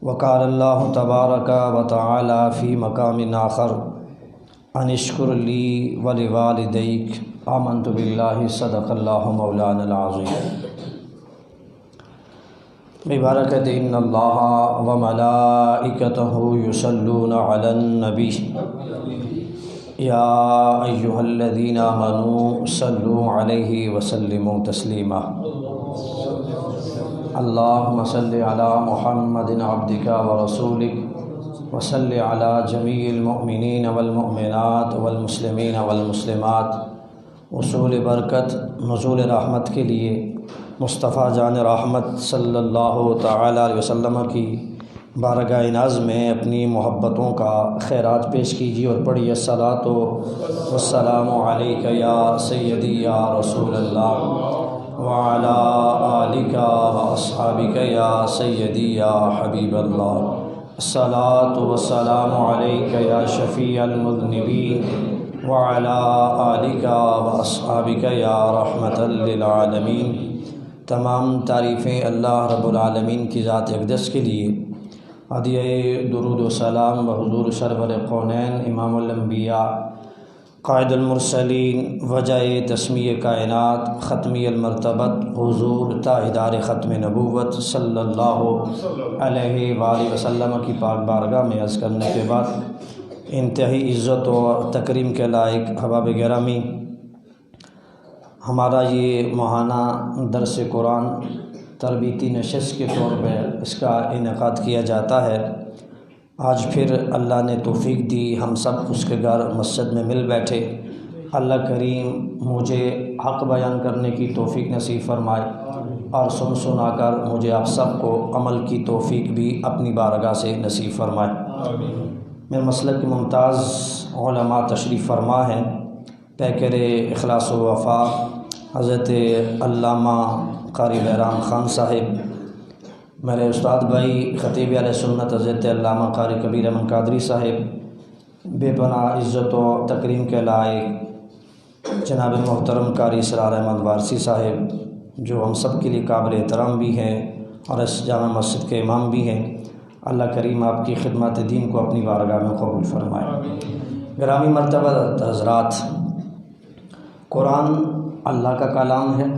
وقال اللہ تبارک و تعالی فی مقام آخر ان اشکر لی ولوالدیک آمنت باللہ صدق اللہ مولانا العظیم۔ ببرکۃ ان اللہ وملائکتہ یصلون علی النبی یا ایہا الذین آمنوا صلوا علیہ وسلموا تسلیما۔ اللہم صل علی محمد عبدک ورسولک وصل علی جمیع المؤمنین والمؤمنات والمسلمین والمسلمات۔ وصول برکت نزول رحمت کے لیے مصطفیٰ جان رحمت صلی اللہ تعالی علیہ وسلم کی بارگاہ ناز میں اپنی محبتوں کا خیرات پیش کیجیے اور پڑھیے الصلاۃ والسلام علیک یا سیدی یا رسول اللہ وعلی آلک واصحابک یا سیدی یا حبیب اللہ۔ الصلاۃ والسلام علیک یا شفیع المذنبین وعلی آلک واصحابک یا رحمۃ للعالمین۔ تمام تعریفیں اللہ رب العالمین کی ذات اقدس کے لیے۔ ہدیہ درود و سلام بحضور سرور کونین امام الانبیاء قائد المرسلین وجہ تسمیہ کائنات ختمی المرتبت حضور تاجدار ختم نبوت صلی اللہ علیہ وآلہ وسلم کی پاک بارگاہ میں عرض کرنے کے بعد انتہائی عزت و تکریم کے لائق احباب گرامی، ہمارا یہ ماہانہ درس قرآن تربیتی نشست کے طور پہ اس کا انعقاد کیا جاتا ہے۔ آج پھر اللہ نے توفیق دی، ہم سب اس کے گھر مسجد میں مل بیٹھے۔ اللہ کریم مجھے حق بیان کرنے کی توفیق نصیب فرمائے اور سنا کر مجھے آپ سب کو عمل کی توفیق بھی اپنی بارگاہ سے نصیب فرمائے۔ میرے مسلک کے ممتاز علماء تشریف فرما ہیں، پیکر اخلاص و وفا حضرت علامہ قاری بہرام خان صاحب، میرے استاد بھائی خطیب اہل سنت حضرت علامہ قاری کبیر احمد قادری صاحب، بے پناہ عزت و تکریم کے لائق جناب محترم قاری اسرار احمد وارثی صاحب، جو ہم سب کے لیے قابل احترام بھی ہیں اور اس جامع مسجد کے امام بھی ہیں۔ اللہ کریم آپ کی خدمت دین کو اپنی بارگاہ میں قبول فرمائے۔ گرامی مرتبہ حضرات، قرآن اللہ کا کلام ہے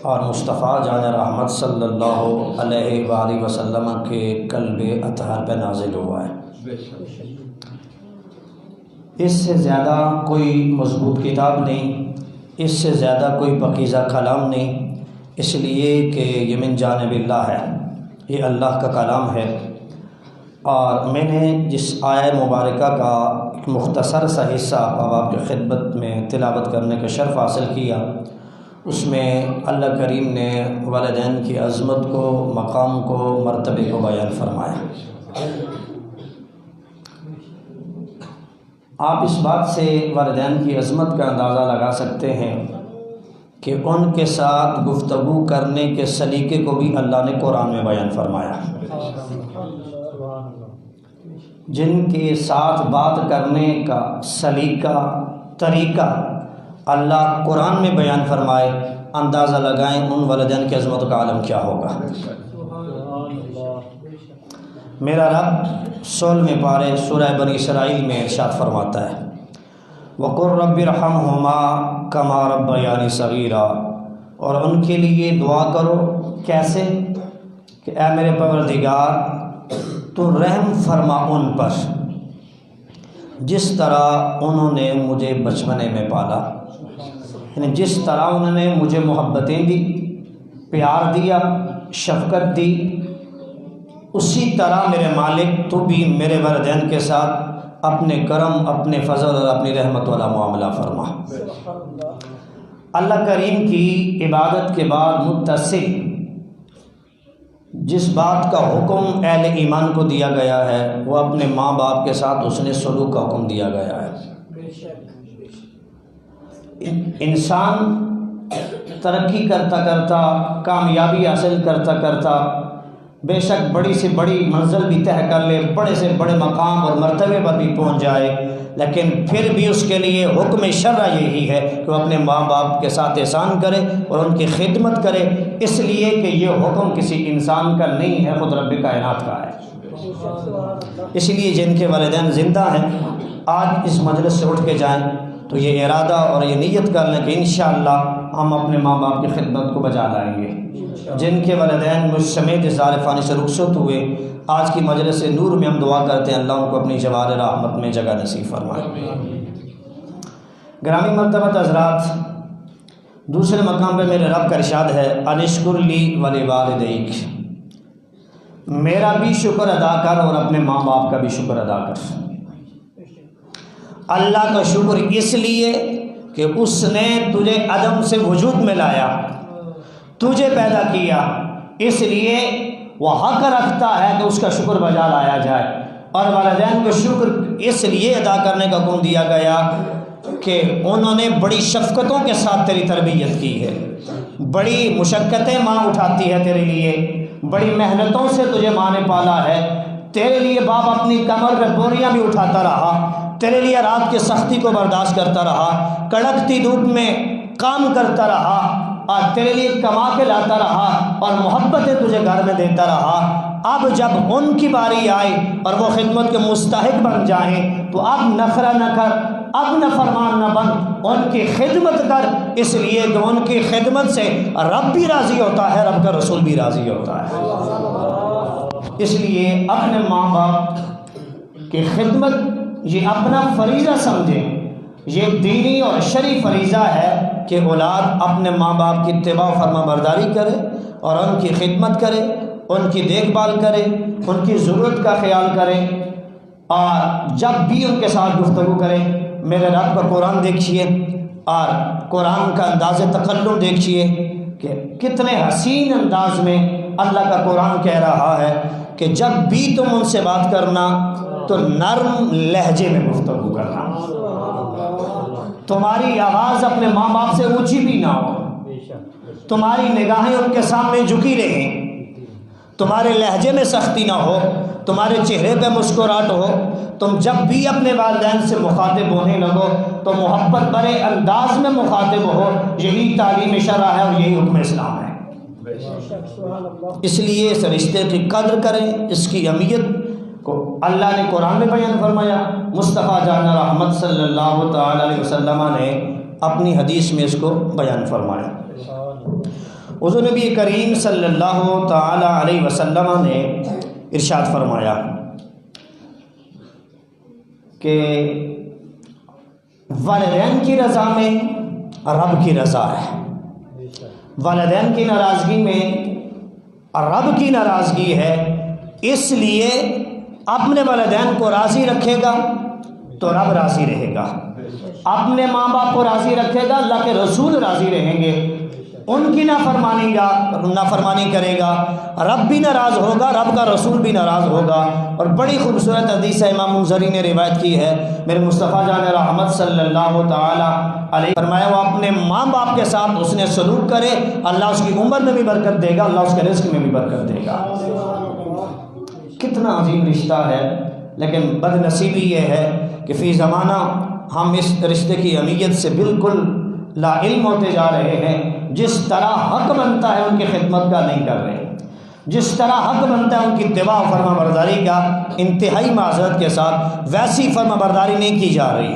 اور مصطفیٰ جان رحمت صلی اللہ علیہ وآلہ وسلم کے قلب اطہر پہ نازل ہوا ہے۔ اس سے زیادہ کوئی مضبوط کتاب نہیں، اس سے زیادہ کوئی پاکیزہ کلام نہیں، اس لیے کہ یہ من جانب اللہ ہے، یہ اللہ کا کلام ہے۔ اور میں نے جس آیہ مبارکہ کا ایک مختصر سا حصہ آپ کی خدمت میں تلاوت کرنے کا شرف حاصل کیا، اس میں اللہ کریم نے والدین کی عظمت کو، مقام کو، مرتبے کو بیان فرمایا۔ آپ اس بات سے والدین کی عظمت کا اندازہ لگا سکتے ہیں کہ ان کے ساتھ گفتگو کرنے کے سلیقے کو بھی اللہ نے قرآن میں بیان فرمایا۔ جن کے ساتھ بات کرنے کا سلیقہ، طریقہ اللہ قرآن میں بیان فرمائے، اندازہ لگائیں ان والدین کی عظمت کا عالم کیا ہوگا۔ میرا رب 16ویں پارے سورہ بنی اسرائیل میں ارشاد فرماتا ہے، وَقُلْ رَبِّ ارْحَمْهُمَا كَمَا رَبَّيَانِي صَغِيرًا، اور ان کے لیے دعا کرو، کیسے کہ اے میرے پروردگار تو رحم فرما ان پر جس طرح انہوں نے مجھے بچپنے میں پالا، یعنی جس طرح انہوں نے مجھے محبتیں دی، پیار دیا، شفقت دی، اسی طرح میرے مالک تو بھی میرے والدین کے ساتھ اپنے کرم، اپنے فضل اور اپنی رحمت والا معاملہ فرما۔ اللہ کریم کی عبادت کے بعد متصل جس بات کا حکم اہل ایمان کو دیا گیا ہے وہ اپنے ماں باپ کے ساتھ حسن سلوک کا حکم دیا گیا ہے۔ انسان ترقی کرتا کرتا، کامیابی حاصل کرتا کرتا بے شک بڑی سے بڑی منزل بھی طے کر لے، بڑے سے بڑے مقام اور مرتبے پر بھی پہنچ جائے، لیکن پھر بھی اس کے لیے حکم شرع یہی ہے کہ وہ اپنے ماں باپ کے ساتھ احسان کرے اور ان کی خدمت کرے، اس لیے کہ یہ حکم کسی انسان کا نہیں ہے، خود رب کائنات کا ہے۔ اس لیے جن کے والدین زندہ ہیں آج اس مجلس سے اٹھ کے جائیں تو یہ ارادہ اور یہ نیت کر لیں کہ انشاءاللہ ہم اپنے ماں باپ کی خدمت کو بجا لائیں گے۔ جن کے والدین مجھ سمیت اظہار فانی سے رخصت ہوئے، آج کی مجلس نور میں ہم دعا کرتے ہیں اللہ ان کو اپنی جوار رحمت میں جگہ نصیب فرمائے۔ گرامی مرتبہ حضرات، دوسرے مقام پہ میرے رب کا ارشاد ہے انشکر لی ولوالدیک، میرا بھی شکر ادا کر اور اپنے ماں باپ کا بھی شکر ادا کر۔ اللہ کا شکر اس لیے کہ اس نے تجھے عدم سے وجود میں لایا، تجھے پیدا کیا، اس لیے وہ حق رکھتا ہے کہ اس کا شکر بجا لایا جائے۔ اور والدین کو شکر اس لیے ادا کرنے کا حکم دیا گیا کہ انہوں نے بڑی شفقتوں کے ساتھ تیری تربیت کی ہے، بڑی مشقتیں ماں اٹھاتی ہے تیرے لیے، بڑی محنتوں سے تجھے ماں نے پالا ہے، تیرے لیے باپ اپنی کمر پہ بوریاں بھی اٹھاتا رہا، تیرے لیے رات کی سختی کو برداشت کرتا رہا، کڑکتی دھوپ میں کام کرتا رہا اور تیرے لیے کما کے لاتا رہا اور محبتیں تجھے گھر میں دیتا رہا۔ اب جب ان کی باری آئی اور وہ خدمت کے مستحق بن جائیں تو اب نخرہ نہ کر، اب نافرمان نہ بن، ان کی خدمت کر، اس لیے کہ ان کی خدمت سے رب بھی راضی ہوتا ہے، رب کا رسول بھی راضی ہوتا ہے۔ اس لیے اپنے ماں باپ کی خدمت یہ اپنا فریضہ سمجھیں، یہ دینی اور شرعی فریضہ ہے کہ اولاد اپنے ماں باپ کی اتباع و فرما برداری کرے اور ان کی خدمت کرے، ان کی دیکھ بھال کرے، ان کی ضرورت کا خیال کرے، اور جب بھی ان کے ساتھ گفتگو کرے میرے رب کا قرآن دیکھیے اور قرآن کا انداز تکلم دیکھیے کہ کتنے حسین انداز میں اللہ کا قرآن کہہ رہا ہے کہ جب بھی تم ان سے بات کرنا تو نرم لہجے میں گفتگو کرنا، تمہاری آواز اپنے ماں باپ سے اونچی بھی نہ ہو، تمہاری نگاہیں ان کے سامنے جھکی رہیں، تمہارے لہجے میں سختی نہ ہو، تمہارے چہرے پہ مسکراہٹ ہو، تم جب بھی اپنے والدین سے مخاطب ہونے لگو تو محبت بھرے انداز میں مخاطب ہو، یہی تعلیم شرع ہے اور یہی حکم اسلام ہے۔ اس لیے اس رشتے کی قدر کریں، اس کی اہمیت کو اللہ نے قرآن میں بیان فرمایا، مصطفیٰ جان رحمت صلی اللہ تعالی علیہ وسلم نے اپنی حدیث میں اس کو بیان فرمایا۔ حضور نبی کریم صلی اللہ تعالی علیہ وسلم نے ارشاد فرمایا کہ والدین کی رضا میں رب کی رضا ہے، والدین کی ناراضگی میں رب کی ناراضگی ہے، اس لیے اپنے والدین کو راضی رکھے گا تو رب راضی رہے گا، اپنے ماں باپ کو راضی رکھے گا اللہ کے رسول راضی رہیں گے، ان کی نافرمانی کرے گا رب بھی ناراض ہوگا، رب کا رسول بھی ناراض ہوگا۔ اور بڑی خوبصورت حدیث ہے، امام منذری نے روایت کی ہے، میرے مصطفیٰ جان رحمت صلی اللہ تعالی علیہ فرمایا وہ اپنے ماں باپ کے ساتھ اس نے سلوک کرے اللہ اس کی عمر میں بھی برکت دے گا، اللہ اس کے رزق میں بھی برکت دے گا۔ کتنا عظیم رشتہ ہے، لیکن بد نصیبی یہ ہے کہ فی زمانہ ہم اس رشتے کی اہمیت سے بالکل لا علم ہوتے جا رہے ہیں۔ جس طرح حق بنتا ہے ان کی خدمت کا نہیں کر رہے، جس طرح حق بنتا ہے ان کی اتباع و فرما برداری کا انتہائی معذرت کے ساتھ ویسی فرما برداری نہیں کی جا رہی،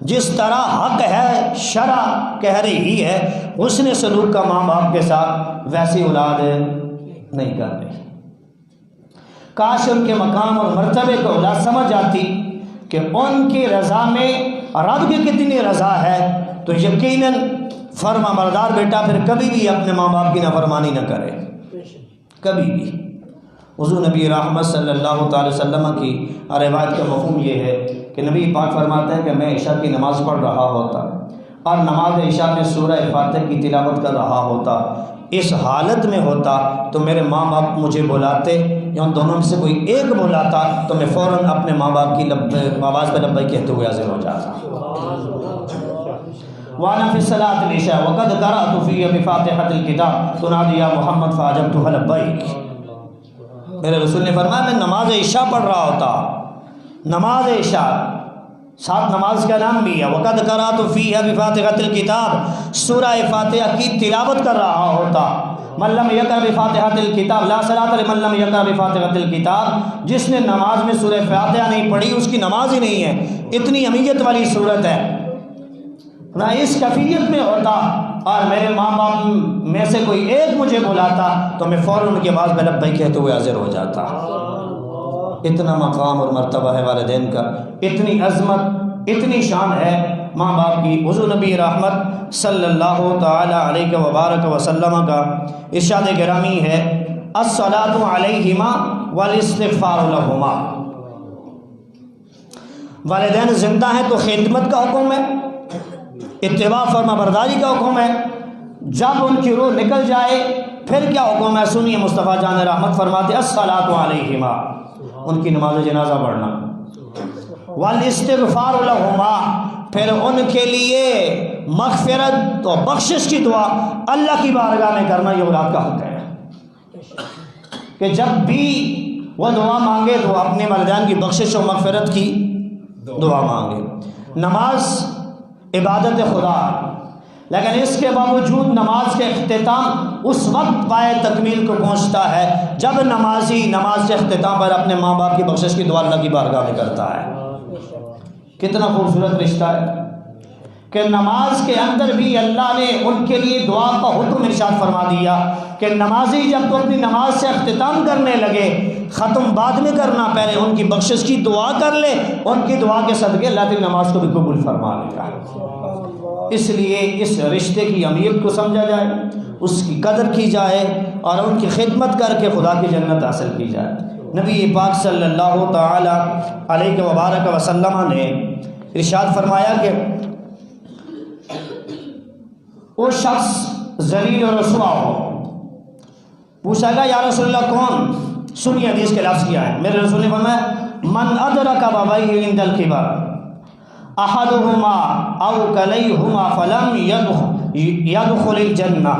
جس طرح حق ہے شرع کہہ رہی ہے حسن سلوک کا ماں باپ کے ساتھ ویسی اولاد نہیں کر رہی۔ کاش ان کے مقام اور مرتبے کو اولاد سمجھ جاتی کہ ان کی رضا میں رب کی کتنی رضا ہے تو یقیناً فرما بردار بیٹا پھر کبھی بھی اپنے ماں باپ کی نافرمانی نہ کرے، کبھی بھی۔ حضور نبی رحمت صلی اللہ تعالی وسلم کی روایت کا مفہوم یہ ہے کہ نبی پاک فرماتے ہیں کہ میں عشاء کی نماز پڑھ رہا ہوتا اور نماز عشاء میں سورہ فاتحہ کی تلاوت کر رہا ہوتا، اس حالت میں ہوتا تو میرے ماں باپ مجھے بلاتے یا ان دونوں میں سے کوئی ایک بلاتا تو میں فوراً اپنے ماں باپ کی آواز پہ لبیک کہتے ہوئے حاضر ہو جاتا۔ وَأَنَا فِي الصَّلَاةِ الْعِشَاءِ وَقَدْ قَرَأْتُ فِيهَا بِفَاتِحَةِ الْكِتَابِ تُنَادِي يَا مُحَمَّدْ فَأَجَبْتُهَا لَبَّيْكَ۔ میرے رسول نے فرمایا میں نماز عشاء پڑھ رہا ہوتا، نماز عشاء ساتھ نماز کا نام بھی ہے۔ وقد قرأت فیہا بفاتحۃ الکتاب، سورہ فاتحہ کی تلاوت کر رہا ہوتا۔ من لم یقرأ بفاتحۃ الکتاب لا صلاۃ لمن لم یقرأ بفاتحۃ الکتاب، جس نے نماز میں سورہ فاتحہ نہیں پڑھی اس کی نماز ہی نہیں ہے۔ اتنی اہمیت والی صورت ہے نہ اس کیفیت میں ہوتا اور میرے ماں باپ میں سے کوئی ایک مجھے بلاتا تو میں فوراً ان کے بعد میں لبیک کہتے ہوئے حاضر ہو جاتا۔ اتنا مقام اور مرتبہ ہے والدین کا، اتنی عظمت، اتنی شان ہے ماں باپ کی۔ حضور نبی رحمت صلی اللہ تعالی علیہ وبارک وسلم کا ارشاد گرامی ہے، الصلاۃ علیہما والاستغفار لہما۔ والدین زندہ ہیں تو خدمت کا حکم ہے، اتباع فرما برداری کا حکم ہے۔ جب ان کی روح نکل جائے پھر کیا حکم ہے؟ سنیے، مصطفیٰ جان رحمت فرماتے الصلاۃ علیہما، ان کی نماز جنازہ پڑھنا، والاستغفار لہما، پھر ان کے لیے مغفرت و بخشش کی دعا اللہ کی بارگاہ میں کرنا، یہ اولاد کا حق ہے کہ جب بھی وہ دعا مانگے تو اپنے والدین کی بخشش و مغفرت کی دعا مانگے۔ نماز عبادت خدا، لیکن اس کے باوجود نماز کے اختتام اس وقت پائے تکمیل کو پہنچتا ہے جب نمازی نماز کے اختتام پر اپنے ماں باپ کی بخشش کی دعا اللہ کی بارگاہ میں کرتا ہے۔ کتنا خوبصورت رشتہ ہے کہ نماز کے اندر بھی اللہ نے ان کے لیے دعا کا حکم ارشاد فرما دیا کہ نمازی جب تو اپنی نماز سے اختتام کرنے لگے، ختم بعد میں کرنا، پہلے ان کی بخشش کی دعا کر لے، ان کی دعا کے صدقے اللہ تعالی نماز کو بھی قبول فرما لے گا۔ اس لیے اس رشتے کی اہمیت کو سمجھا جائے، اس کی قدر کی جائے اور ان کی خدمت کر کے خدا کی جنت حاصل کی جائے۔ نبی پاک صلی اللہ تعالی علیہ وبارک وسلم نے ارشاد فرمایا کہ وہ شخص ذلیل و رسوا ہو۔ پوچھا گیا یا رسول اللہ کون؟ سنیے حدیث کے لفظ کیا ہے۔ میرے رسول نے فرمایا من ادرک ابویہ عند الکبر احدہما او کلیہما فلم یدخل الجنہ،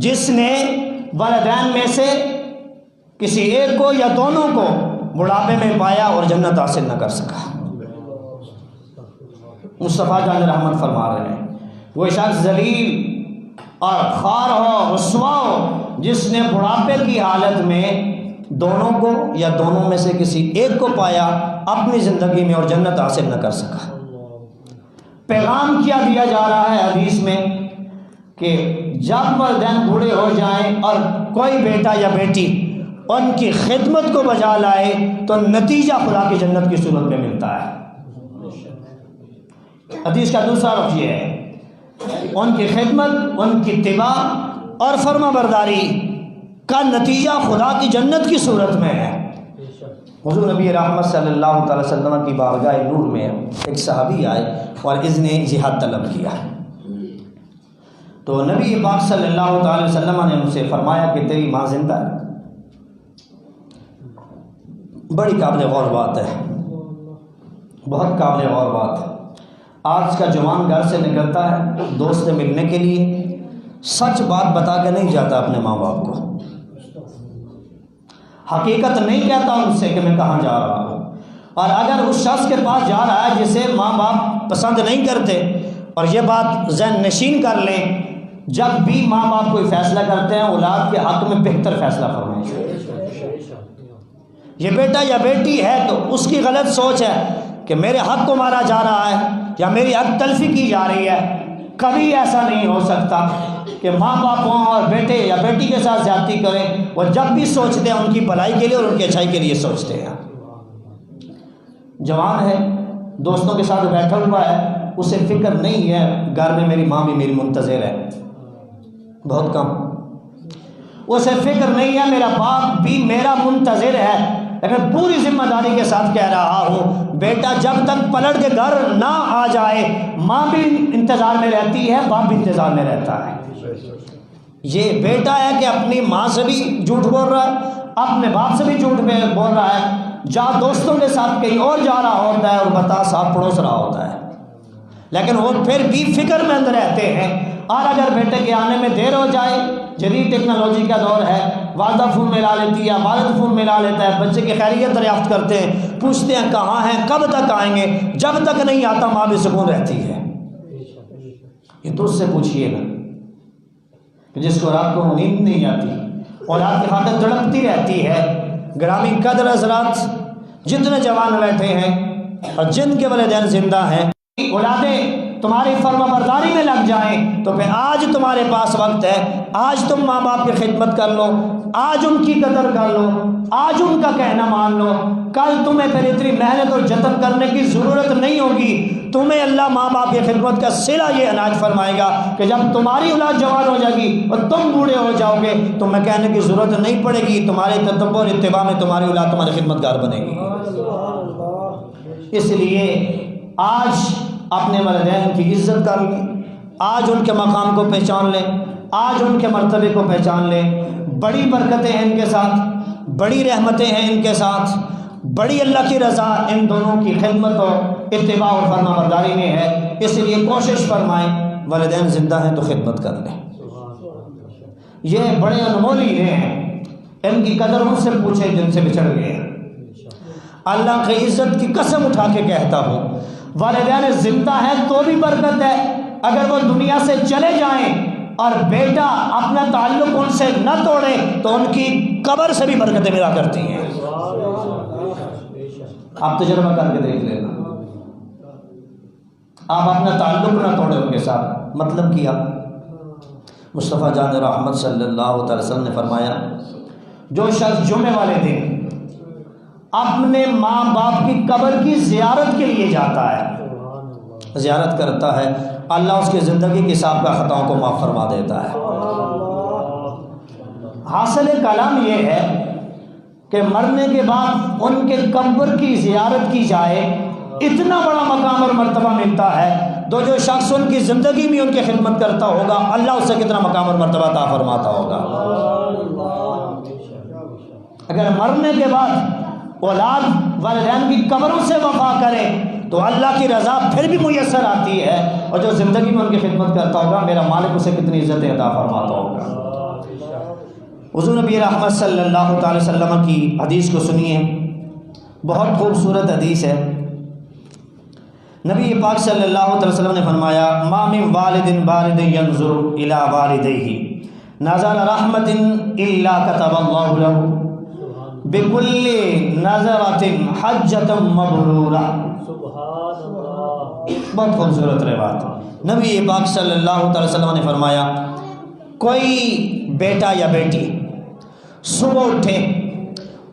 جس نے والدین میں سے کسی ایک کو یا دونوں کو بڑھاپے میں پایا اور جنت حاصل نہ کر سکا۔ مصطفیٰ جان رحمت فرما رہے ہیں وہ شخص ذلیل اور خوار ہو، رسوا ہو، جس نے بڑھاپے کی حالت میں دونوں کو یا دونوں میں سے کسی ایک کو پایا اپنی زندگی میں اور جنت حاصل نہ کر سکا۔ پیغام کیا دیا جا رہا ہے حدیث میں کہ جب والدین بوڑھے ہو جائیں اور کوئی بیٹا یا بیٹی ان کی خدمت کو بجا لائے تو نتیجہ خدا کی جنت کی صورت میں ملتا ہے۔ حدیث کا دوسرا رخ یہ ہے ان کی خدمت، ان کی اتباع اور فرما برداری کا نتیجہ خدا کی جنت کی صورت میں ہے۔ حضور نبی رحمت صلی اللہ تعالی وسلم کی بارگاہ نور میں ایک صحابی آئے اور اذن جہاد طلب کیا، تو نبی پاک صلی اللہ تعالی وسلم نے ان سے فرمایا کہ تیری ماں زندہ ہے۔ بڑی قابل غور بات ہے، بہت قابل غور بات ہے۔ آج کا جوان گھر سے نکلتا ہے دوست سے ملنے کے لیے، سچ بات بتا کے نہیں جاتا اپنے ماں باپ کو، حقیقت نہیں کہتا ان سے کہ میں کہاں جا رہا ہوں۔ اور اگر اس شخص کے پاس جا رہا ہے جسے ماں باپ پسند نہیں کرتے، اور یہ بات ذہن نشین کر لیں، جب بھی ماں باپ کوئی فیصلہ کرتے ہیں اولاد کے حق میں بہتر فیصلہ فرمائیں۔ یہ بیٹا یا بیٹی ہے تو اس کی غلط سوچ ہے کہ میرے حق کو مارا جا رہا ہے یا میری حق تلفی کی جا رہی ہے۔ کبھی ایسا نہیں ہو سکتا کہ ماں باپ ہوں اور بیٹے یا بیٹی کے ساتھ زیادتی کریں، وہ جب بھی سوچتے ہیں ان کی بھلائی کے لیے اور ان کی اچھائی کے لیے سوچتے ہیں۔ جوان ہے، دوستوں کے ساتھ بیٹھا ہوا ہے، اسے فکر نہیں ہے گھر میں میری ماں بھی میری منتظر ہے، بہت کم۔ اسے فکر نہیں ہے میرا باپ بھی میرا منتظر ہے، لیکن پوری ذمہ داری کے ساتھ کہہ رہا ہوں بیٹا جب تک پلٹ کے گھر نہ آ جائے ماں بھی انتظار میں رہتی ہے، باپ بھی انتظار میں رہتا ہے۔ یہ بیٹا ہے کہ اپنی ماں سے بھی جھوٹ بول رہا ہے، اپنے باپ سے بھی جھوٹ بول رہا ہے، جا دوستوں کے ساتھ کہیں اور جا رہا ہوتا ہے اور بتا صاحب پڑوس رہا ہوتا ہے، لیکن وہ پھر بھی فکر میں اندر رہتے ہیں۔ اور اگر بیٹے کے آنے میں دیر ہو جائے جدید ٹیکنالوجی کا دور ہے، والدہ فون میں لا لیتی ہے، والد فون میں لا لیتا ہے، بچے کی خیریت دریافت کرتے ہیں، پوچھتے ہیں کہاں ہیں، کب تک آئیں گے، جب تک نہیں آتا ماں بھی سکون رہتی ہے۔ یہ تو اس سے پوچھئے نا کہ جس کو رات کو نیند نہیں آتی اور آپ کی خاطر تڑپتی رہتی ہے۔ گرامی قدر حضرات، جتنے جوان بیٹھے ہیں اور جن کے والدین زندہ ہیں، اولادیں تمہاری فرما برداری میں لگ جائیں تو پھر آج تمہارے پاس وقت ہے، آج تم ماں باپ کی خدمت کر لو، آج ان کی قدر کر لو، آج ان کا کہنا مان لو، کل تمہیں پھر اتنی محنت اور جتن کرنے کی ضرورت نہیں ہوگی۔ تمہیں اللہ ماں باپ کی خدمت کا صلہ یہ عنایت فرمائے گا کہ جب تمہاری اولاد جوان ہو جائے گی اور تم بوڑھے ہو جاؤ گے تو میں کہنے کی ضرورت نہیں پڑے گی، تمہارے تدبر اور اتباع میں تمہاری اولاد تمہاری خدمت گار بنے گی۔ اس لیے آج اپنے والدین کی عزت کر لیں، آج ان کے مقام کو پہچان لیں، آج ان کے مرتبے کو پہچان لیں۔ بڑی برکتیں ہیں ان کے ساتھ، بڑی رحمتیں ہیں ان کے ساتھ، بڑی اللہ کی رضا ان دونوں کی خدمت اور اتباع اور فرما برداری میں ہے۔ اس لیے کوشش فرمائیں، والدین زندہ ہیں تو خدمت کر لیں۔ یہ بڑے انمول ہیرے ہیں، ان کی قدر ان سے پوچھیں جن سے بچھڑ گئے ہیں۔ اللہ کی عزت کی قسم اٹھا کے کہتا ہوں، والدین زندہ ہیں تو بھی برکت ہے، اگر وہ دنیا سے چلے جائیں اور بیٹا اپنا تعلق ان سے نہ توڑے تو ان کی قبر سے بھی برکتیں ملا کرتی ہیں۔ آپ تجربہ کر کے دیکھ لینا، آپ اپنا تعلق نہ توڑے ان کے ساتھ۔ مطلب کیا مصطفیٰ جان رحمت صلی اللہ علیہ وسلم نے فرمایا، جو شخص جمعے والے دن اپنے ماں باپ کی قبر کی زیارت کے لیے جاتا ہے، زیارت کرتا ہے، اللہ اس کی زندگی کے حساب کا خطاؤں کو معاف فرما دیتا ہے۔ حاصل کلام یہ ہے کہ مرنے کے بعد ان کے قبر کی زیارت کی جائے، اتنا بڑا مقام اور مرتبہ ملتا ہے۔ جو شخص ان کی زندگی میں ان کی خدمت کرتا ہوگا، اللہ اس سے کتنا مقام اور مرتبہ عطا فرماتا ہوگا۔ اگر مرنے کے بعد اولاد والدین کی قبروں سے وفا کرے تو اللہ کی رضا پھر بھی میسر آتی ہے، اور جو زندگی میں ان کی خدمت کرتا ہوگا میرا مالک اسے کتنی عزت عطا فرماتا ہوگا۔ حضور نبی رحمت صلی اللہ تعالی وسلم کی حدیث کو سنیے، بہت خوبصورت حدیث ہے۔ نبی پاک صلی اللہ علیہ وسلم نے فرمایا، ما من والد بارد ينظر الى والديه نظر رحمت الا كتب اللہ له بكل نظرة حجة مبرورة۔ بہت خوبصورت روایت۔ نبی پاک صلی اللہ علیہ وسلم نے فرمایا، کوئی بیٹا یا بیٹی صبح اٹھے،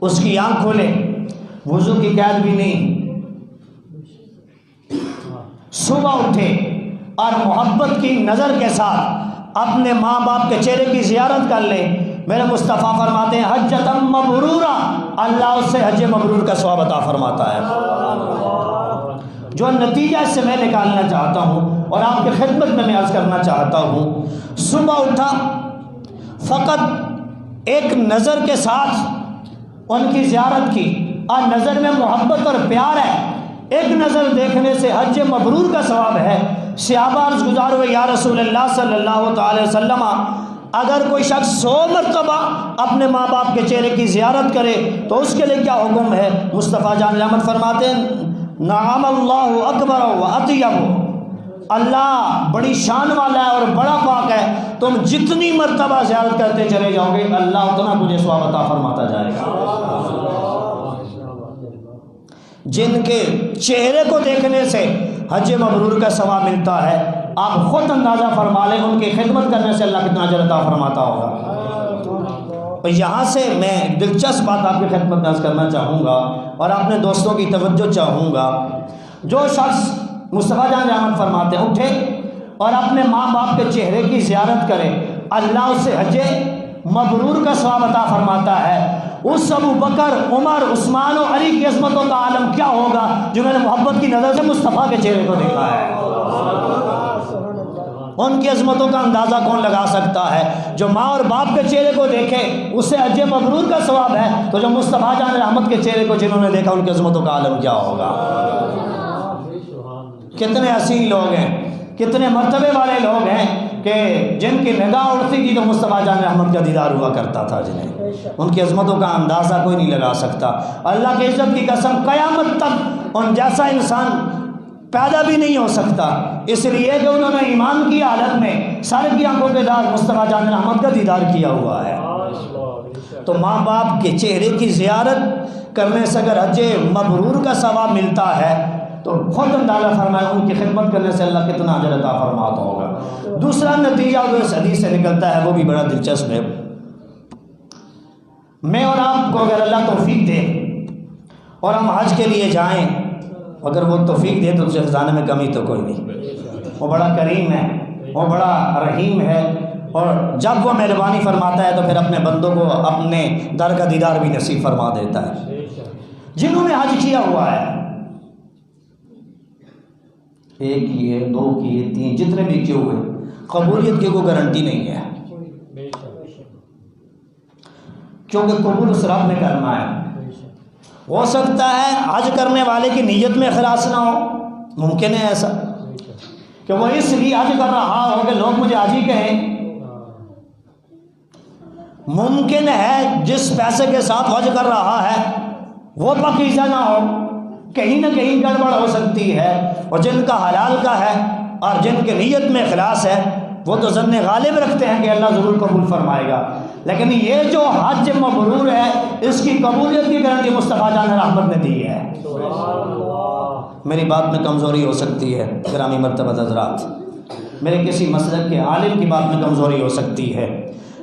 اس کی آنکھ کھولے، وضو کی قید بھی نہیں، صبح اٹھے اور محبت کی نظر کے ساتھ اپنے ماں باپ کے چہرے کی زیارت کر لے، میرے مصطفیٰ فرماتے ہیں حجۃ مبرورہ، اللہ اس سے حج مبرور کا ثواب عطا فرماتا ہے۔ جو نتیجہ اس سے میں نکالنا چاہتا ہوں اور آپ کی خدمت میں عرض کرنا چاہتا ہوں، صبح اٹھا، فقط ایک نظر کے ساتھ ان کی زیارت کی، اور نظر میں محبت اور پیار ہے، ایک نظر دیکھنے سے حج مبرور کا ثواب ہے۔ صحابہ عرض گزار ہوئے، یا رسول اللہ صلی اللہ تعالی وسلم، اگر کوئی شخص 100 مرتبہ اپنے ماں باپ کے چہرے کی زیارت کرے تو اس کے لیے کیا حکم ہے؟ مصطفیٰ جان رحمت فرماتے ہیں، نعم اللہ اکبر و اطیب، اللہ بڑی شان والا ہے اور بڑا پاک ہے، تم جتنی مرتبہ زیارت کرتے چلے جاؤ گے اللہ اتنا تجھے ثواب عطا فرماتا جائے گا۔ جن کے چہرے کو دیکھنے سے حج مبرور کا ثواب ملتا ہے، آپ خود اندازہ فرما لیں ان کی خدمت کرنے سے اللہ کتنا اجر عطا فرماتا ہوگا۔ اور یہاں سے میں دلچسپ بات آپ کی خدمت میں عرض کرنا چاہوں گا اور اپنے دوستوں کی توجہ چاہوں گا۔ جو شخص مصطفیٰ جان رحمت فرماتے ہیں اٹھے اور اپنے ماں باپ کے چہرے کی زیارت کرے، اللہ اس سے حج مبرور کا ثواب عطا فرماتا ہے۔ اس ابو بکر، عمر، عثمان و علی کی عظمتوں کا عالم کیا ہوگا جنہوں نے محبت کی نظر سے مصطفیٰ کے چہرے کو دیکھا ہے۔ ان کی عظمتوں کا اندازہ کون لگا سکتا ہے؟ جو ماں اور باپ کے چہرے کو دیکھے اس سے حج مبرور کا ثواب ہے، تو جو مصطفیٰ جان رحمت کے چہرے کو جنہوں نے دیکھا ان کی عظمتوں کا عالم کیا ہوگا۔ کتنے حسین لوگ ہیں، کتنے مرتبے والے لوگ ہیں کہ جن کی نگاہ اڑتی تھی تو مصطفیٰ جان احمد کا دیدار ہوا کرتا تھا جنہیں، ان کی عظمتوں کا اندازہ کوئی نہیں لگا سکتا۔ اللہ کی عزت کی قسم قیامت تک ان جیسا انسان پیدا بھی نہیں ہو سکتا، اس لیے کہ انہوں نے ایمان کی حالت میں سر کی آنکھوں کے دار مصطفیٰ جان احمد کا دیدار کیا ہوا ہے۔ تو ماں باپ کے چہرے کی زیارت کرنے سے اگر حج مبرور کا ثواب ملتا ہے تو خود اندازہ فرمائے ان کی خدمت کرنے سے اللہ کتنا اجر عطا فرماتا ہوگا۔ دوسرا نتیجہ جو اس حدیث سے نکلتا ہے وہ بھی بڑا دلچسپ ہے۔ میں اور آپ کو اگر اللہ توفیق دے اور ہم حج کے لیے جائیں، اگر وہ توفیق دے تو اس خزانے میں کمی تو کوئی نہیں، وہ بڑا کریم ہے، وہ بڑا رحیم ہے، اور جب وہ مہربانی فرماتا ہے تو پھر اپنے بندوں کو اپنے در کا دیدار بھی نصیب فرما دیتا ہے۔ جنہوں نے حج کیا ہوا ہے، ایک کیے، دو کیے، تین، جتنے بھی کیے ہوئے، قبولیت کی کوئی گارنٹی نہیں ہے، کیونکہ قبول اس رب نے کرنا ہے۔ ہو سکتا ہے حج کرنے والے کی نیت میں اخلاص نہ ہو، ممکن ہے ایسا کہ وہ اس لیے حج کر رہا ہو کہ لوگ مجھے حاجی کہیں، ممکن ہے جس پیسے کے ساتھ حج کر رہا ہے وہ پاکیزہ نہ ہو، کہیں نہ کہیں گڑبڑ ہو سکتی ہے، اور جن کا حلال کا ہے اور جن کے نیت میں اخلاص ہے وہ تو ظن غالب رکھتے ہیں کہ اللہ ضرور قبول فرمائے گا۔ لیکن یہ جو حج مبرور ہے اس کی قبولیت کی گارنٹی مصطفیٰ جان رحمت نے دی ہے۔ میری بات میں کمزوری ہو سکتی ہے گرامی مرتبہ حضرات، میرے کسی مسلک کے عالم کی بات میں کمزوری ہو سکتی ہے،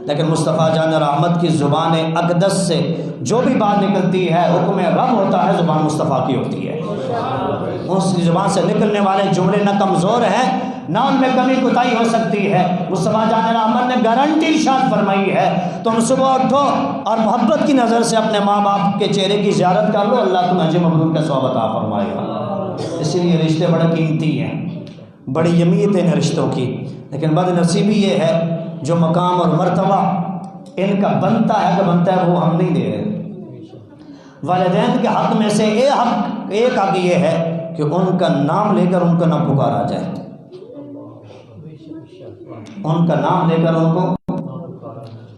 لیکن مصطفیٰ جان رحمت کی زبان اقدس سے جو بھی بات نکلتی ہے حکم رب ہوتا ہے، زبان مصطفیٰ کی ہوتی ہے۔ اس کی زبان سے نکلنے والے جملے نہ کمزور ہیں نہ ان میں کمی کوتاہی ہو سکتی ہے۔ مصطفیٰ جان رحمت نے گارنٹی ارشاد فرمائی ہے، تم صبح اٹھو اور محبت کی نظر سے اپنے ماں باپ کے چہرے کی زیارت کر لو، اللہ تمہیں حج مبرور کا ثواب عطا فرمائے گا۔ اس لیے رشتے بڑے قیمتی ہیں، بڑی اہمیت ہیں رشتوں کی، لیکن بد نصیبی یہ ہے جو مقام اور مرتبہ ان کا بنتا ہے وہ ہم نہیں دے رہے۔ والدین کے حق میں سے ایک حق یہ ہے کہ ان کا نام لے کر ان کا نہ پکارا جائے، ان کا نام لے کر ان کو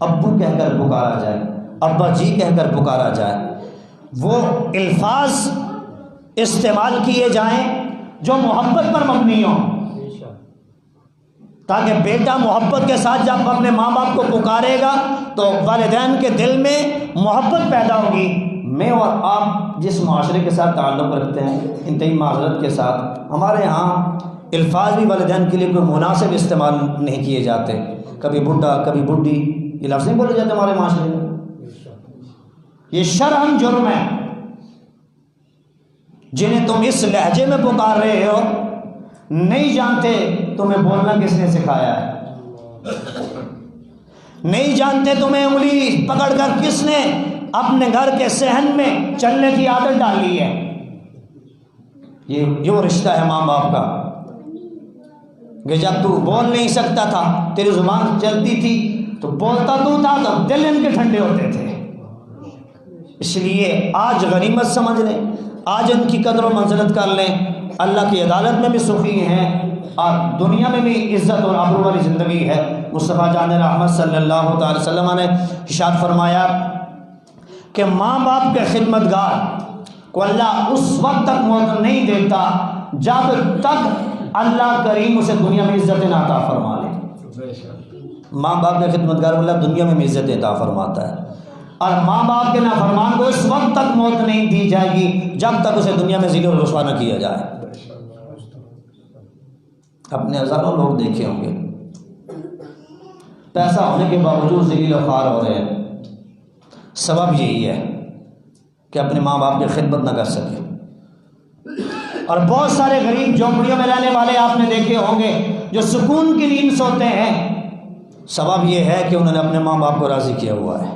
ابو کہہ کر پکارا جائے، ابا جی کہہ کر پکارا جائے، وہ الفاظ استعمال کیے جائیں جو محبت پر مبنی ہوں، تاکہ بیٹا محبت کے ساتھ جب اپنے ماں باپ کو پکارے گا تو والدین کے دل میں محبت پیدا ہوگی۔ میں اور آپ جس معاشرے کے ساتھ تعلق رکھتے ہیں انتہائی معذرت کے ساتھ، ہمارے ہاں الفاظ بھی والدین کے لیے کوئی مناسب استعمال نہیں کیے جاتے، کبھی بڈھا کبھی بڈھی، یہ لفظ نہیں بولے جاتے ہمارے معاشرے میں، یہ شرعاً جرم ہے۔ جنہیں تم اس لہجے میں پکار رہے ہو نہیں جانتے تمہیں بولنا کس نے سکھایا ہے، نہیں جانتے تمہیں انگلی پکڑ کر کس نے اپنے گھر کے صحن میں چلنے کی عادت ڈالی ہے۔ یہ وہ رشتہ ہے ماں باپ کا کہ جب تو بول نہیں سکتا تھا، تیری زبان چلتی تھی تو بولتا تو تھا تو دل ان کے ٹھنڈے ہوتے تھے۔ اس لیے آج غنیمت سمجھ لیں، آج ان کی قدر و منزلت کر لیں، اللہ کی عدالت میں بھی سخی ہیں اور دنیا میں بھی عزت اور آبرو والی زندگی ہے۔ مصطفیٰ جان رحمت صلی اللہ تعالی وسلم نے ارشاد فرمایا کہ ماں باپ کے خدمت گار کو اللہ اس وقت تک موت نہیں دیتا جب تک اللہ کریم اسے دنیا میں عزت عطا فرما لے۔ ماں باپ کے خدمت گار کو اللہ دنیا میں عزت عطا فرماتا ہے، اور ماں باپ کے نافرمان کو اس وقت تک موت نہیں دی جائے گی جب تک اسے دنیا میں ذلیل و رسوا نہ کیا جائے۔ اپنے ہزاروں لوگ دیکھے ہوں گے پیسہ ہونے کے باوجود ذلیل و خوار ہو رہے ہیں، سبب یہی ہے کہ اپنے ماں باپ کی خدمت نہ کر سکے۔ اور بہت سارے غریب جھونپڑیوں میں رہنے والے آپ نے دیکھے ہوں گے جو سکون کی نیند سوتے ہیں، سبب یہ ہے کہ انہوں نے اپنے ماں باپ کو راضی کیا ہوا ہے۔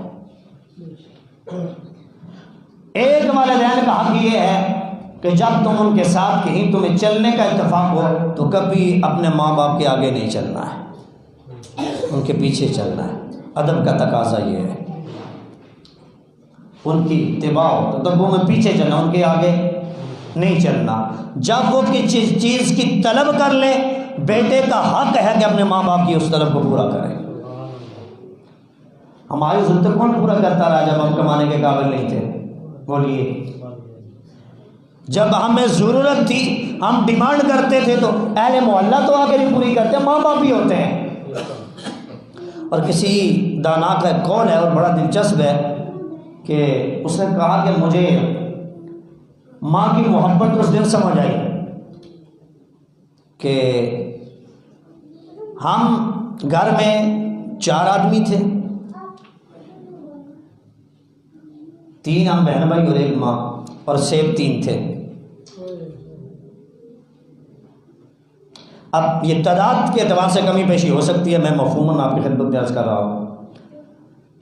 ایک والدین کا حق یہ ہے کہ جب تم ان کے ساتھ کہیں تمہیں چلنے کا اتفاق ہو تو کبھی اپنے ماں باپ کے آگے نہیں چلنا ہے، ان کے پیچھے چلنا ہے۔ ادب کا تقاضا یہ ہے، ان کی اتباع ہو تو تدبوں میں پیچھے چلنا، ان کے آگے نہیں چلنا۔ جب وہ کسی چیز کی طلب کر لے بیٹے کا حق ہے کہ اپنے ماں باپ کی اس طلب کو پورا کرے۔ ہماری ضرورت کون پورا کرتا رہا جب ہم کمانے کے قابل نہیں تھے؟ بولیے، جب ہمیں ضرورت تھی ہم ڈیمانڈ کرتے تھے تو اہل محلہ تو آ کے نہیں پوری کرتے، ماں باپ بھی ہوتے ہیں۔ اور کسی دانا کا قول ہے اور بڑا دلچسپ ہے کہ اس نے کہا کہ مجھے ماں کی محبت اس دن سمجھ آئی کہ ہم گھر میں 4 آدمی تھے، 3 ہم بہن بھائی اور 1 ماں، اور سیب 3 تھے۔ اب یہ تعداد کے اعتبار سے کمی بیشی ہو سکتی ہے، میں مفہوماً آپ کی خدمت میں عرض کر رہا ہوں۔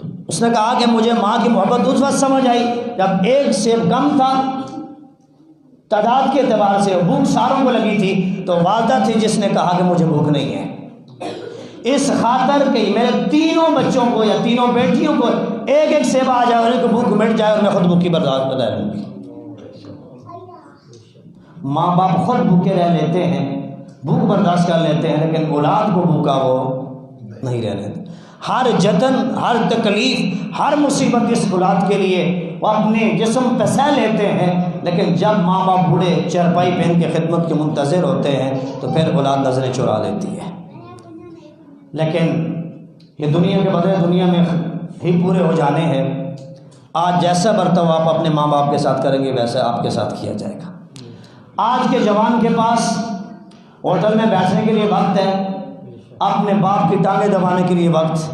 تو اس نے کہا کہ مجھے ماں کی محبت اس وقت سمجھ آئی جب 1 سیب کم تھا تعداد کے اعتبار سے، بھوک ساروں کو لگی تھی، تو والدہ تھی جس نے کہا کہ مجھے بھوک نہیں ہے، اس خاطر کہ میرے 3 بچوں کو یا 3 بیٹیوں کو 1 سیب آ جائے اور ان کو بھوک مٹ جائے اور میں خود بھوکی برداشت کر لوں گی۔ ماں باپ خود بھوکے رہ لیتے ہیں، بھوک برداشت کر لیتے ہیں، لیکن اولاد کو بھوکا وہ نہیں رہ لیتے۔ ہر جتن، ہر تکلیف، ہر مصیبت اس اولاد کے لیے وہ اپنے جسم پہ سہ لیتے ہیں، لیکن جب ماں باپ بوڑھے چرپائی پہن کے خدمت کے منتظر ہوتے ہیں تو پھر اولاد نظریں چرا لیتی ہے۔ لیکن یہ دنیا کے بدلے دنیا میں ہی پورے ہو جانے ہیں۔ آج جیسا برتاؤ آپ اپنے ماں باپ کے ساتھ کریں گے ویسا آپ کے ساتھ کیا جائے گا۔ آج کے جوان کے پاس ہوٹل میں بیٹھنے کے لیے وقت ہے، اپنے باپ کی ٹانگیں دبانے کے لیے وقت۔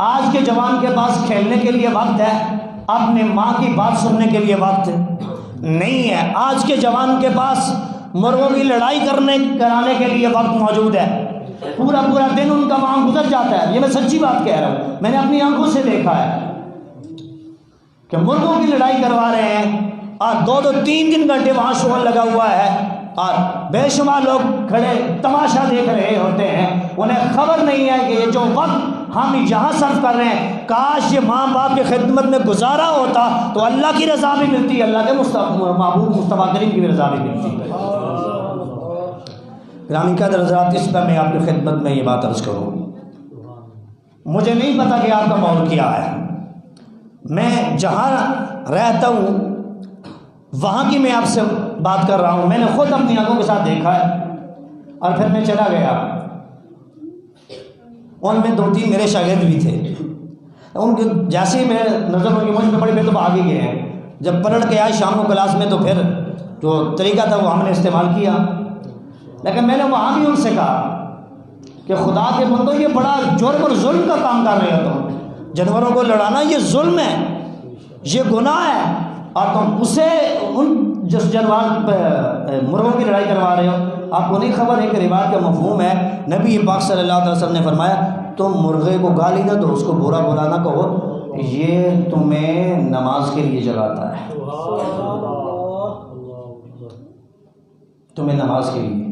آج کے جوان کے پاس کھیلنے کے لیے وقت ہے، اپنے ماں کی بات سننے کے لیے وقت نہیں ہے۔ آج کے جوان کے پاس مرغوں کی لڑائی کرانے کے لیے وقت موجود ہے، پورا دن ان کا وہاں گزر جاتا ہے۔ یہ میں سچی بات کہہ رہا ہوں، میں نے اپنی آنکھوں سے دیکھا ہے کہ مرغوں کی لڑائی کروا رہے ہیں اور 2-3 گھنٹے وہاں شغل لگا ہوا ہے، اور بے شمار لوگ کھڑے تماشا دیکھ رہے ہوتے ہیں۔ انہیں خبر نہیں ہے کہ یہ جو وقت ہم یہاں صرف کر رہے ہیں، کاش یہ ماں باپ کی خدمت میں گزارا ہوتا تو اللہ کی رضا بھی ملتی، اللہ کے محبوب مصطفیٰ کریم کی رضا بھی ملتی۔ گرامی قدر حضرات، اس پر میں آپ کی خدمت میں یہ بات عرض کروں، مجھے نہیں پتا کہ آپ کا ماحول کیا ہے، میں جہاں رہتا ہوں وہاں کی میں آپ سے بات کر رہا ہوں، میں نے خود اپنی آنکھوں کے ساتھ دیکھا ہے۔ اور پھر میں چلا گیا، ان میں 2-3 میرے شاگرد بھی تھے، ان کے جیسے ہی میرے نظر ان کی مجھ پہ پڑی پہ تو آگے گئے ہیں، جب پلٹ کے آئے شام کو کلاس میں تو پھر جو طریقہ تھا وہ ہم نے استعمال کیا۔ لیکن میں نے وہاں بھی ان سے کہا کہ خدا کے بندو یہ بڑا جرم اور ظلم کا کام کر رہے ہو، تم جانوروں کو لڑانا یہ ظلم ہے، یہ گناہ ہے، اور تم اسے ان جس جانور پہ مرغوں کی لڑائی کروا رہے ہو۔ آپ کو نہیں خبر ہے کہ روایت کا مفہوم ہے، نبی پاک صلی اللہ علیہ وسلم نے فرمایا تم مرغے کو گالی نہ دو، اس کو برا بلا نہ کہو، یہ تمہیں نماز کے لیے جگاتا ہے، تمہیں نماز کے لیے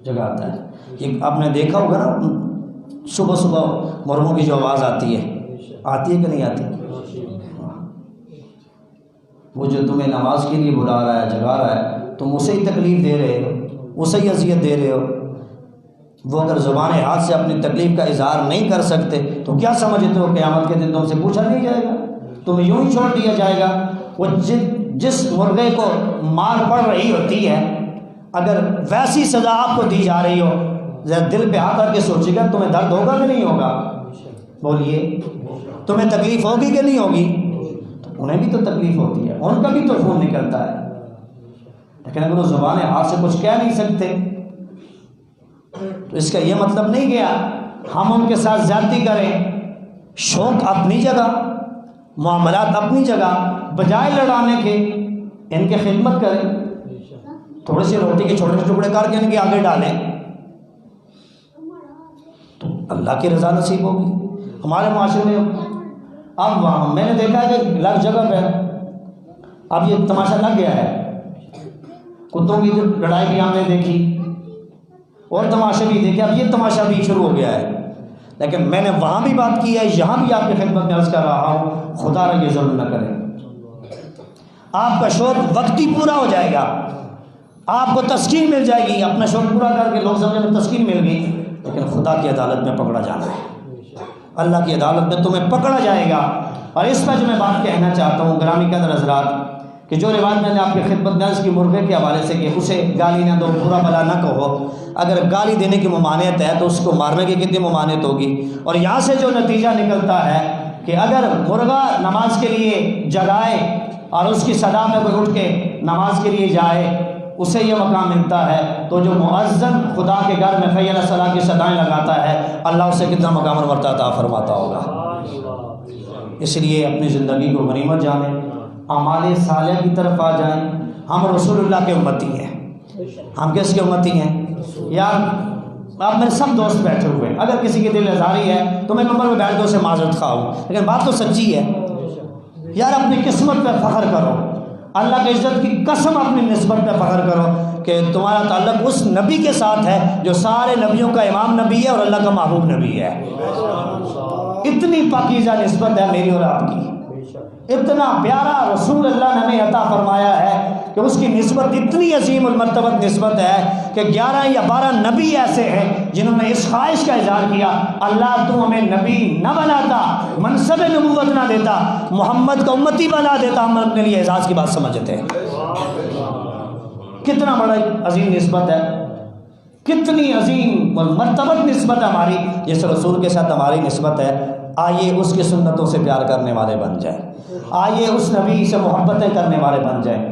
جگاتا ہے۔ یہ آپ نے دیکھا ہوگا نا، صبح صبح مرغوں کی جو آواز آتی ہے کہ نہیں آتی؟ وہ جو تمہیں نماز کے لیے بلا رہا ہے، جگا رہا ہے، تم اسے ہی تکلیف دے رہے ہو، اسے ہی اذیت دے رہے ہو۔ وہ اگر زبان حال سے اپنی تکلیف کا اظہار نہیں کر سکتے تو کیا سمجھتے ہو قیامت کے دن تم سے پوچھا نہیں جائے گا، تمہیں یوں ہی چھوڑ دیا جائے گا؟ وہ جس مرغے کو مار پڑ رہی ہوتی ہے، اگر ویسی سزا آپ کو دی جا رہی ہو، ذرا دل پہ ہاتھ کر کے سوچیے گا تمہیں درد ہوگا کہ نہیں ہوگا؟ بولیے، تمہیں تکلیف ہوگی کہ نہیں ہوگی؟ انہیں بھی تو تکلیف ہوتی ہے، ان کا بھی تو خون نکلتا ہے، لیکن اگر وہ زبان ہاتھ سے کچھ کہہ نہیں سکتے تو اس کا یہ مطلب نہیں گیا ہم ان کے ساتھ زیادتی کریں۔ شوق اپنی جگہ، معاملات اپنی جگہ، بجائے لڑانے کے ان کے خدمت کریں، تھوڑی سی روٹی کے چھوٹے ٹکڑے کر کے ان کے آگے ڈالیں تو اللہ کی رضا نصیب ہوگی۔ ہمارے معاشرے میں اب وہاں میں نے دیکھا ہے کہ لگ جگہ پہ اب یہ تماشا لگ گیا ہے، کتوں کی لڑائی بھی ہم نے دیکھی اور تماشے بھی دیکھے، اب یہ تماشا بھی شروع ہو گیا ہے۔ لیکن میں نے وہاں بھی بات کی ہے، یہاں بھی آپ کی خدمت میں عرض کر رہا ہوں، خدا را یہ ظلم نہ کرے۔ آپ کا شوق وقتی پورا ہو جائے گا، آپ کو تسکین مل جائے گی، اپنا شوق پورا کر کے لوگ سمجھیں میں تسکین مل گئی، لیکن خدا کی عدالت میں پکڑا جانا ہے، اللہ کی عدالت میں تمہیں پکڑا جائے گا۔ اور اس پر جو میں بات کہنا چاہتا ہوں گرامی قدر حضرات، کہ جو روایت میں نے آپ کی خدمت میں عرض کی مرغے کے حوالے سے کہ اسے گالی نہ دو، برا بلا نہ کہو، اگر گالی دینے کی ممانعت ہے تو اس کو مارنے کی کتنی ممانعت ہوگی۔ اور یہاں سے جو نتیجہ نکلتا ہے کہ اگر مرغا نماز کے لیے جگائے اور اس کی صدا میں کوئی اٹھ کے نماز کے لیے جائے، اسے یہ مقام ملتا ہے، تو جو مؤذن خدا کے گھر میں حی علی الصلاۃ کی صدائیں لگاتا ہے، اللہ اسے کتنا مقام اور مرتبہ عطا فرماتا ہوگا۔ اس لیے اپنی زندگی کو غنیمت جانیں، اعمال صالحہ کی طرف آ جائیں۔ ہم رسول اللہ کے امتی ہیں، ہم کس کے امتی ہیں؟ یار آپ میرے سب دوست بیٹھے ہوئے، اگر کسی کی دل آزاری ہے تو میں ممبر میں بیٹھ کے اسے معذرت خواہ ہوں، لیکن بات تو سچی ہے۔ یار اپنی قسمت پہ فخر کرو، اللہ کی عزت کی قسم اپنی نسبت پہ فخر کرو کہ تمہارا تعلق اس نبی کے ساتھ ہے جو سارے نبیوں کا امام نبی ہے اور اللہ کا محبوب نبی ہے۔ اتنی پاکیزہ نسبت ہے میری اور آپ کی، اتنا پیارا رسول اللہ نے ہمیں عطا فرمایا ہے کہ اس کی نسبت اتنی عظیم المرتبت نسبت ہے کہ 11 یا 12 نبی ایسے ہیں جنہوں نے اس خواہش کا اظہار کیا، اللہ تو ہمیں نبی نہ بناتا، منصب نبوت نہ دیتا، محمد کا امتی بنا دیتا، ہم اپنے لیے اعزاز کی بات سمجھتے ہیں۔ کتنا بڑا عظیم نسبت ہے، کتنی عظیم مرتبت نسبت ہماری، جس رسول کے ساتھ ہماری نسبت ہے۔ آئیے اس کی سنتوں سے پیار کرنے والے بن جائیں، آئیے اس نبی سے محبتیں کرنے والے بن جائیں۔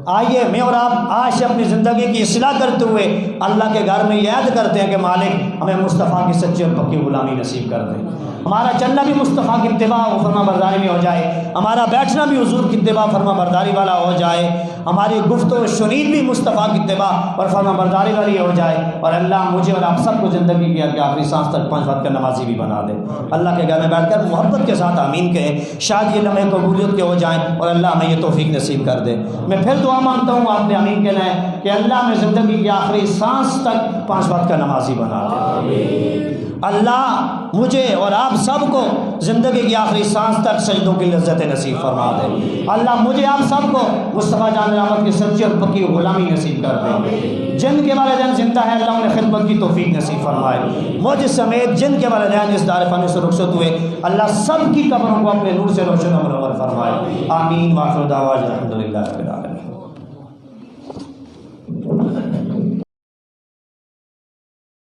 آئیے میں اور آپ آج سے اپنی زندگی کی اصلاح کرتے ہوئے اللہ کے گھر میں یاد کرتے ہیں کہ مالک ہمیں مصطفیٰ کی سچی اور پکی غلامی نصیب کر دے، ہمارا چلنا بھی مصطفیٰ کی اتباع و فرما برداری میں ہو جائے، ہمارا بیٹھنا بھی حضور کی اتباع فرما برداری والا ہو جائے، ہماری گفتگو و شنید بھی مصطفیٰ کی اتباع اور فرما برداری والی ہو جائے، اور اللہ مجھے اور آپ سب کو زندگی کی آخری سانس تک 5 وقت کا نمازی بھی بنا دے۔ اللہ کے گھر میں بیٹھ کر محبت کے ساتھ آمین کہیں، شاید یہ لمحے قبولیت کے ہو جائیں اور اللہ ہمیں یہ توفیق نصیب کر دے۔ میں پھر دعا مانگتا ہوں، آپ نے آمین کہنا ہے کہ اللہ ہمیں زندگی کی آخری سانس تک 5 وقت کا نمازی بنا دے۔ اللہ مجھے اور آپ سب کو زندگی کی آخری سانس تک سجدوں کی لذت نصیب فرما دے۔ اللہ مجھے آپ سب کو مصطفیٰ جان رحمت کی سچی اور پکی غلامی نصیب کر دے۔ جن کے والدین زندہ ہیں اللہ انہیں خدمت کی توفیق نصیب فرمائے، مجھ سمیت جن کے والدین اس دار فانی سے رخصت ہوئے اللہ سب کی قبروں کو اپنے نور سے روشن و منور فرمائے۔ آمین۔ وآخر دعوانا الحمدللہ رب العالمین۔